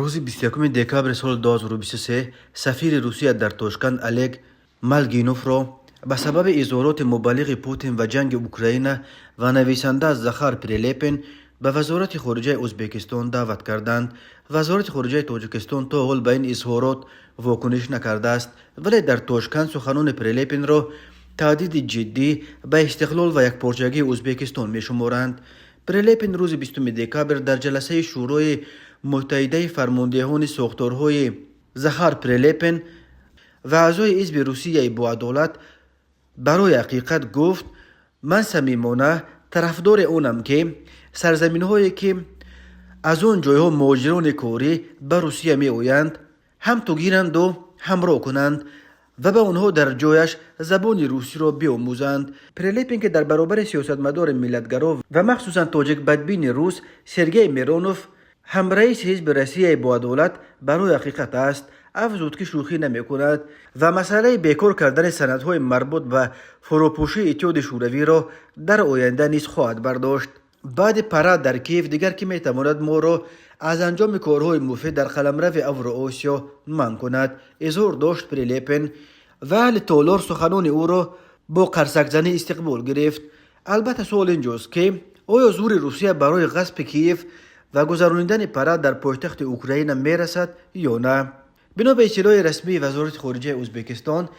روز 21 دکامبر سال 2023 سفیر روسیه در توشکند الگ مالگینوف را به سبب اظهارات مبالغ پوتین و جنگ اوکراین و نویسنده زخار پریلپین به وزارت خارجه ازبکستان دعوت کردند. وزارت خارجه تاجیکستان تا حال به این اظهارات واکنش نکرده است، ولی در توشکند سخنان پریلپین را تهدید جدی به استقلال و یکپارچگی ازبکستان می‌شمارند. پریلپین روز 20 دکامبر در جلسه شورای متحده فرماندهان ساختارهای زخار پریلپین و اعضای حزب روسیه با عدالت برای حقیقت گفت: من صمیمانه طرفدار اونم که سرزمین هایی که از آن جایها مهاجران کاری به روسیه می آیند هم تو گیرند و همراه کنند و به آنها در جایش زبان روسی را بیاموزند. پریلپین که در برابر سیاستمدار ملتگرا و مخصوصا تاجیک بدبین روس سرگئی میرونوف هم رئیس حزب روسیه با عدالت برای حقیقت است افزود که شوخی نمی کند و مسئله بیکار کردن سندهای مربوط به فروپاشی اتحاد شوروی را در آینده نیز خواهد برداشت. بعد پرد در کیف دیگر که می تواند ما را از انجام کارهای مفید در قلمرو اوراسیا منع کند، اظهار داشت پریلپین و اهل تالار سخنان او را با قرصک زنی استقبال گرفت. البته سوال اینجاست که آیا زور روسیه برای غصب کیف و گذراندن پرد در پایتخت اوکراین میرسد یا نه؟ بنا به اطلاع رسمی وزارت خارجه ازبکستان،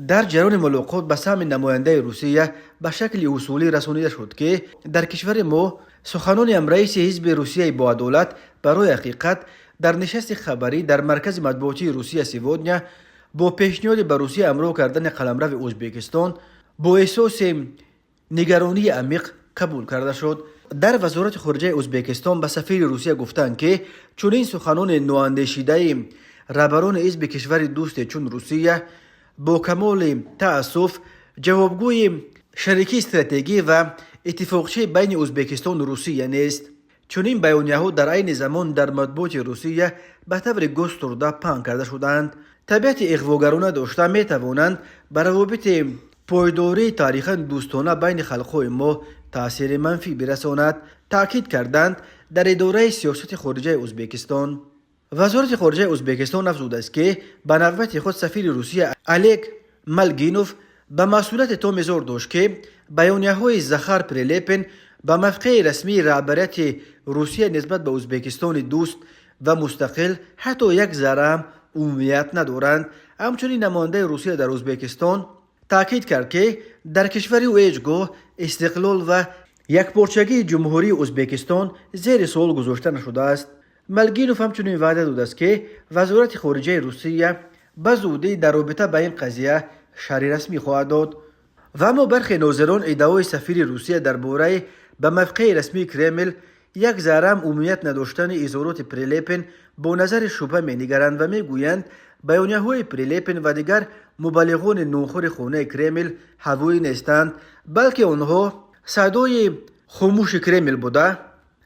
در جریان ملاقات به سهم نماینده روسیه به شکل اصولی رسانیده شد که در کشور ما سخنان رئیس حزب روسیه با عدالت برای حقیقت در نشست خبری در مرکز مطبوعاتی روسیه سیوادنیا با پیشنهاد به روسیه همراه کردن قلمرو ازبکستان با احساس نگرانی عمیق قبول کرده شد. در وزارت خارجه ازبکستان به سفیر روسیه گفتند که چنین سخنان نواندیشیده رهبران حزب کشور دوست چون روسیه با کمال تأسف جوابگوی شریکی استراتژی و اتفاقچی بین ازبکستان و روسیه نیست. چنین بیانیه‌ها در عین زمان در مطبوعات روسیه به طور گسترده پهن کرده شدند. طبیعت اغواگرانه داشته می توانند بر روابط پایداری تاریخاً دوستانه بین خلق‌های ما تأثیر منفی برساند، تاکید کردند در اداره سیاست خارجه ازبکستان. وزارت خارجه ازبکستان افزوده است که به نوبت خود سفیر روسیه الگ مالگینوف به مسئولیت تام اظهار داشت که بیانیه‌های زخار پریلپین به موقع رسمی رهبریت روسیه نسبت به ازبکستان دوست و مستقل حتی یک ذره هم عمومیت ندارند. همچنین نماینده روسیه در ازبکستان تاکید کرد که در کشور او هیچگاه استقلال و یکپارچگی جمهوری ازبکستان زیر سوال گذاشته نشده است. مالگینوف همچنین وعده داده است که وزارت خارجه روسیه به زودی در رابطه با این قضیه شرح رسمی خواهد داد. و اما برخی ناظران ادعای سفیر روسیه درباره به موقع رسمی کرمل یک ذره هم عمومیت نداشتن اظهارات پریلپین با نظر شبهه می‌نگرند و میگویند بیانیه‌های پریلپین و دیگر مبلغان نوخور خانه کرمل هوایی نیستند، بلکه آنها صدای خاموش کرمل بوده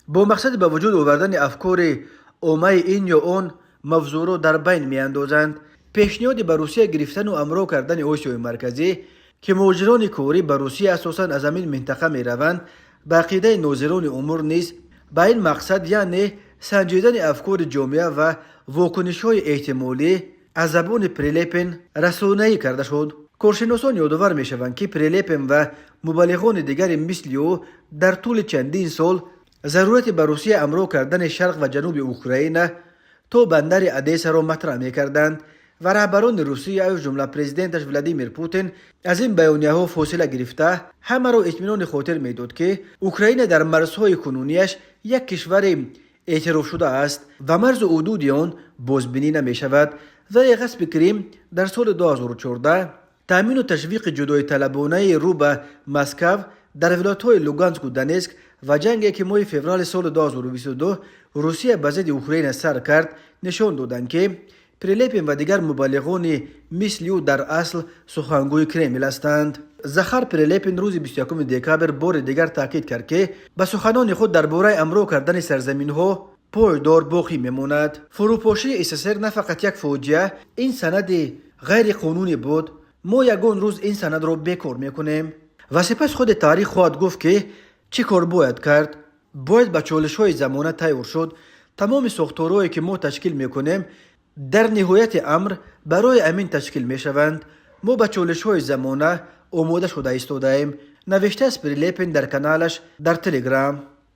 با مقصد به وجود آوردن افکار عامه این یا آن موضوع را در بین میاندازند. پیشنهاد به روسیه گرفتن و همراه کردن آسیای مرکزی که مهاجران کاری به روسیه اساساً از همین منطقه میروند به عقیده ناظران امور نیز به این مقصد، یعنی سنجیدن افکار جامعه و واکنش‌های احتمالی از زبان پریلپین رسانه‌ای کرده شد. کارشناسان یادآور می‌شوند که پریلپین و مبلغان دیگر مثل او در طول چندین سال ضرورت به روسیه همراه کردن شرق و جنوب اوکراین تا بندر ادیسا را مطرح می‌کردند و رهبران روسیه از جمله پرزیدنتش ولادیمیر پوتین از این بیانیه‌ها فاصله گرفته همه را اطمینان خاطر می‌داد که اوکراین در مرزهای کنونیش یک کشور اعتراف شده است و مرز و حدود آن بازبینی نمی‌شود. ولی غصب کریم در سال 2014 تامین و تشویق جدایی طلبانه رو به مسکو در ولایت‌های لوگانسک و دونتسک و جنگی که ماه فوریه سال 2022 روسیه به ضد اوکراین سر کرد نشان دادند که پریلپین و دیگر مبلغان مثل او در اصل سخنگوی کرمل هستند. زخار پریلپین روز 21 دکامبر بار دیگر تاکید کرد که به سخنان خود درباره همراه کردن سرزمین‌ها پایدار باقی میماند. فروپاشی اساسر نه فقط یک فاجعه، این سند غیر قانونی بود. ما یگان روز این سند را بیکار میکنیم و سپس خود تاریخ خواهد گفت که چه کار باید کرد. باید به چالش‌های زمانه تیار شد تمام ساختارهایی که ما تشکیل میکنیم در نهایت امر برای امین تشکیل میشوند. ما به چالش های زمانه آماده شده ایستاده ایم. نوشته است پریلپین در کانالش در تلگرام.